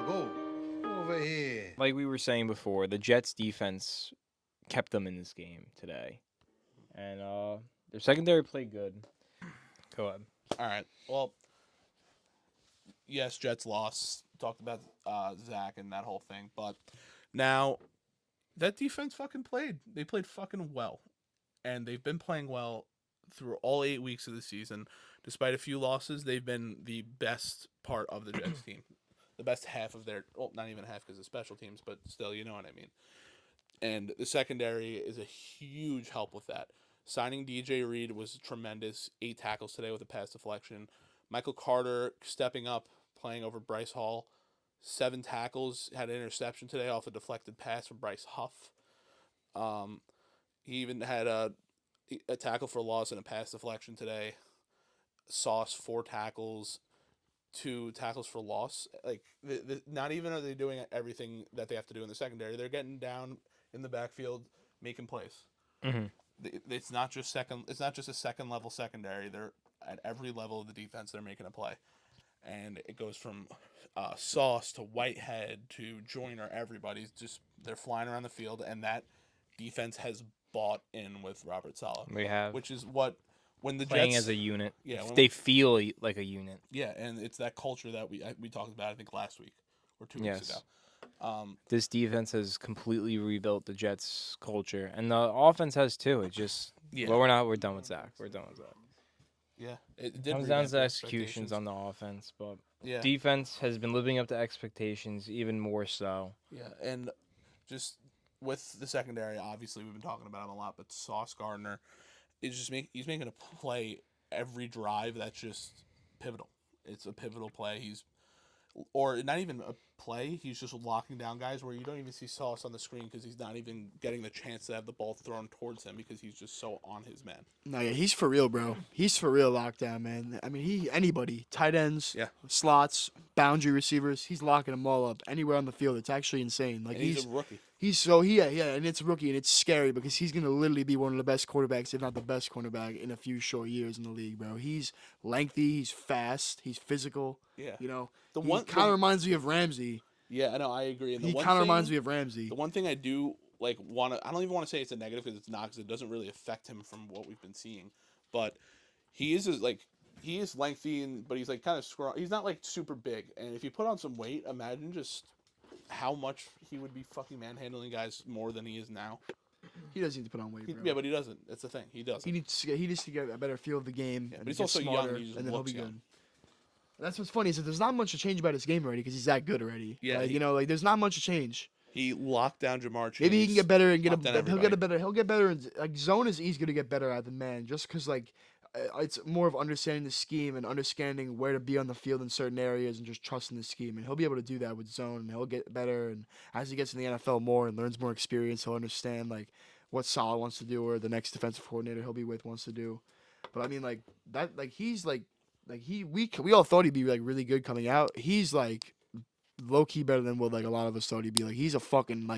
go over here. Like we were saying before, the Jets defense kept them in this game today, and their secondary played good. Go ahead. All right. Well, yes, Jets lost. Talked about Zach and that whole thing, but now that defense fucking played. They played fucking well, and they've been playing well through all 8 weeks of the season. Despite a few losses, they've been the best part of the Jets team, the best half of their. Well, not even half because of special teams, but still, you know what I mean. And the secondary is a huge help with that. Signing DJ Reed was tremendous. 8 tackles today with a pass deflection. Michael Carter stepping up, playing over Bryce Hall. 7 tackles, had an interception today off a deflected pass from Bryce Huff. He even had a tackle for loss and a pass deflection today. Sauce 4 tackles, 2 tackles for loss. Like not even are they doing everything that they have to do in the secondary. They're getting down in the backfield, making plays. Mm-hmm. It's not just second. It's not just a second level secondary. They're at every level of the defense. They're making a play, and it goes from Sauce to Whitehead to Joyner. Everybody's just they're flying around the field, and that defense has bought in with Robert Saleh. We have Which is what when the playing Jets as a unit. Yeah, They feel like a unit. yeah, and it's that culture that we talked about I think last week or 2 weeks Yes. ago. This defense has completely rebuilt the Jets' culture, and the offense has too. It just Yeah. well, we're done with Zach. We're done with Zach. Yeah, it It did comes down revamp to the executions expectations. on the offense, but Yeah, defense has been living up to expectations even more so. yeah, and just with the secondary, obviously we've been talking about him a lot, but Sauce Gardner is just he's making a play every drive that's just pivotal. It's a pivotal play. Or not even a play. He's just locking down guys where you don't even see Sauce on the screen because he's not even getting the chance to have the ball thrown towards him because he's just so on his man. No, yeah, he's for real, bro. He's for real lockdown, man. I mean, anybody, tight ends, Yeah. slots, boundary receivers, he's locking them all up anywhere on the field. It's actually insane. Like And he's a rookie. and it's a rookie, and it's scary because he's gonna literally be one of the best quarterbacks, if not the best quarterback, in a few short years in the league, bro. He's lengthy, he's fast, he's physical. Yeah. You know, The he one- kind of reminds me of Ramsey. Yeah, I know. I agree. And He kind of reminds me of Ramsey. The one thing I do want to, I don't even want to say it's a negative because it's not, because it doesn't really affect him from what we've been seeing. But he is he is lengthy, but he's kind of scrawny. He's not super big. And if you put on some weight, imagine just how much he would be fucking manhandling guys more than he is now. He doesn't need to put on weight, bro. Yeah, but he doesn't. That's the thing. He doesn't. He needs to get a better feel of the game. Yeah, and but he's get also young, smarter, he just and then he'll looks be young. good. That's what's funny is that there's not much to change about his game already because he's that good already. Yeah, there's not much to change. He locked down Jamar Chase. Maybe he can get better and locked down he'll get better. Zone is easy to get better at than man, just because it's more of understanding the scheme and understanding where to be on the field in certain areas and just trusting the scheme. And he'll be able to do that with zone, and he'll get better. And as he gets in the NFL more and learns more experience, he'll understand what Saleh wants to do or the next defensive coordinator he'll be with wants to do. But I mean, he's we all thought he'd be really good coming out. He's low key better than what a lot of us thought he'd be. He's a fucking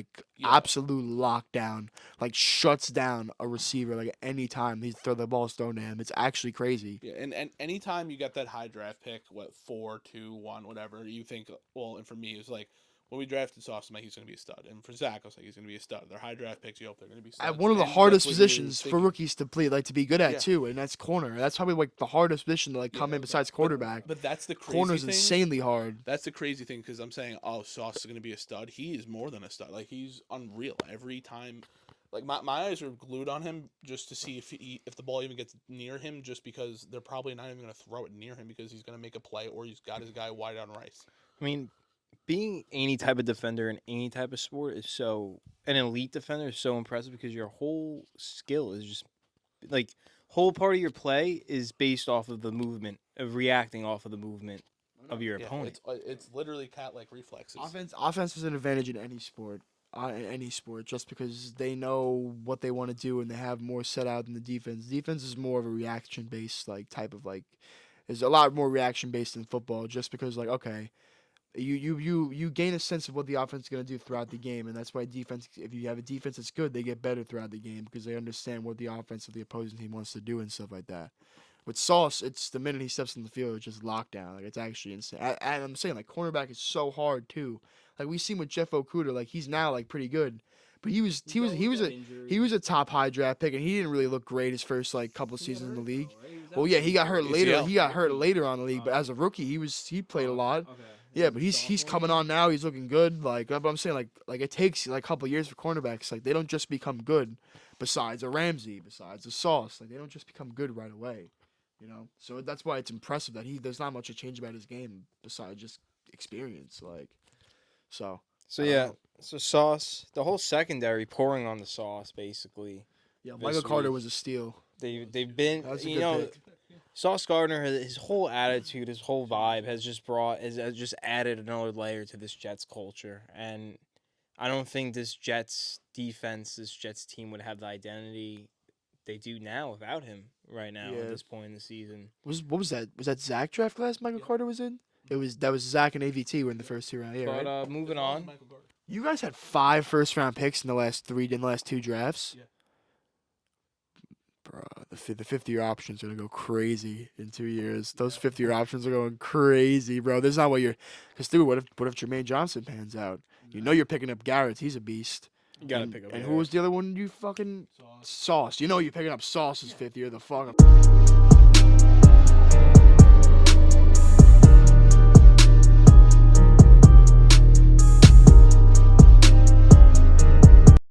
absolute lockdown. Shuts down a receiver any time the ball's thrown to him. It's actually crazy. Yeah, and anytime you got that high draft pick, 4, 2, 1, whatever, you think, well, and for me, it's when we drafted Sauce, I'm he's going to be a stud. And for Zach, I was he's going to be a stud. They're high draft picks. You hope they're going to be studs. At one of the And hardest that's what you're positions for thinking. rookies to play, to be good at Yeah. too, and that's corner. That's probably the hardest position to come in besides quarterback. But that's the crazy Corner's thing. insanely hard. That's the crazy thing because I'm saying, oh, Sauce is going to be a stud. He is more than a stud. He's unreal every time. My eyes are glued on him just to see if the ball even gets near him, just because they're probably not even going to throw it near him because he's going to make a play or he's got his guy wide on Rice. I mean, being any type of defender in any type of sport is an elite defender is so impressive because your whole skill is just whole part of your play is based off of the movement of reacting off of the movement of your opponent. It's literally cat-like reflexes. Offense is an advantage in any sport. Just because they know what they want to do and they have more set out than the defense. Defense is more of a reaction based type of is a lot more reaction based in football. Just because okay, you gain a sense of what the offense is going to do throughout the game, and that's why defense. If you have a defense that's good, they get better throughout the game because they understand what the offense of the opposing team wants to do and stuff like that. With Sauce, it's the minute he steps in the field, it's just lockdown. Like it's actually insane. And I'm saying like cornerback is so hard too. Like we seen with Jeff Okuda, like he's now like pretty good, but he was a top high draft pick, and he didn't really look great his first like couple seasons in the league. Well, yeah, he got hurt later. ACL. He got hurt later on in the league, but as a rookie, he played a lot. Yeah, but he's coming on now. He's looking good. Like but I'm saying, like it takes like a couple years for cornerbacks. Like they don't just become good. Besides a Ramsey, besides a Sauce, like they don't just become good right away. You know, so that's why it's impressive that there's not much to change about his game besides just experience. Like, so yeah, so Sauce, the whole secondary pouring on the Sauce basically. yeah, this Michael Carter week. was a steal. They've been That was a you good know pick. Sauce Gardner, his whole attitude, his whole vibe has just added another layer to this Jets culture, and I don't think this Jets defense, this Jets team would have the identity they do now without him right now Yeah. at this point in the season. What was that? Was that Zach draft class Michael Carter was in? That was Zach and AVT were in the first 2 rounds. Yeah, But right? moving on, Michael Gardner. You guys had 5 first-round picks in the last 2 drafts. Yeah. Bruh, the 50-year options are gonna go crazy in 2 years. Those 50-year options are going crazy, bro. This is not what you're. Because dude, what if Jermaine Johnson pans out? You know you're picking up Garrett. He's a beast. you gotta and, pick up. And Garrett. who was the other one? You fucking Sauce. Sauce. You know you're picking up Sauce's 5th year. The fuck.